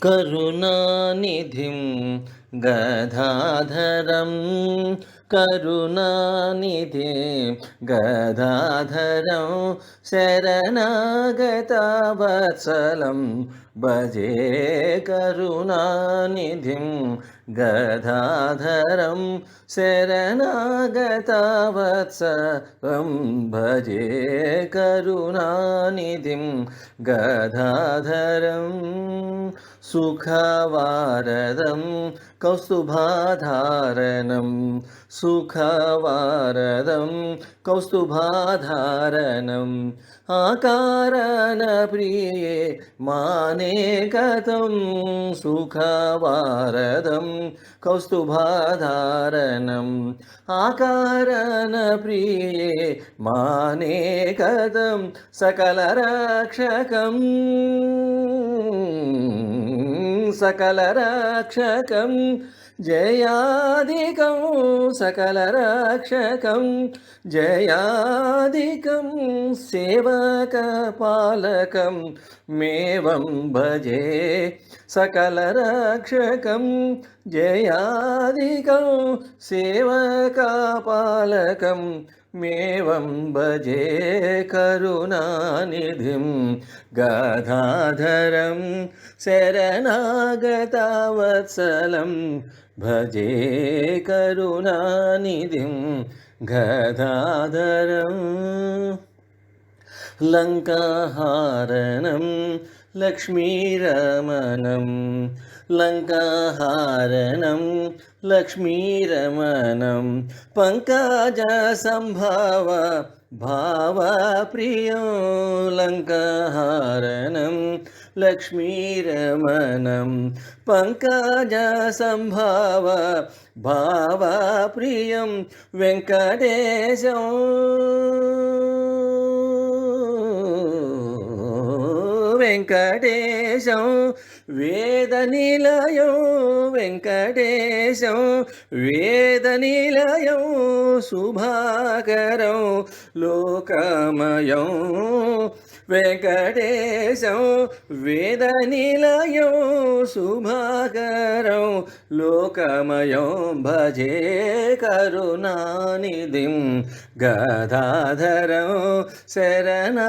కరుణానిధిం గదాధరం కరుణానిధిం గదాధరం శరణాగతవత్సలం భజే కరుణానిధిం గదాధరం శరణాగతవత్సలం భజే కరుణానిధిం గదాధరం సుఖవారదం కౌస్తుభాధారణం సుఖవారదం కౌస్తుభాధారణం ఆకారణ ప్రియే మానేకతం సుఖవారదం కౌస్తుభాధారణం ఆకారణ ప్రియే మానేకతం సకలరక్షకం सकलरक्षकं जयादिकं सकलरक्षकं जयादिकं सेवकपालकं मेवं भजे सकलरक्षकं जयादिकं सेवकपालकं मेवं भजे करुणानिधिं गदाधरं शरणागतवत्सलं भजे करुणानिधिं गदाधरं लङ्काहारणं लक्ष्मीरमणं लङ्काहारणं लक्ष्मीरमणं पङ्कजसम्भव भावप्रियो लङ्काहारणं लक्ष्मीरमणं पङ्कजसम्भव भावप्रियं वेङ्कटेशं वेङ्कटेशं वेदनिलयं वेङ्कटेशं वेदनिलयं शुभाकरं लोकमयं वेङ्कटेशं वेदनिलयं शुभाकरं लोकमयं भजे करुणानिधिं गदाधरं शरणागतवत्सलं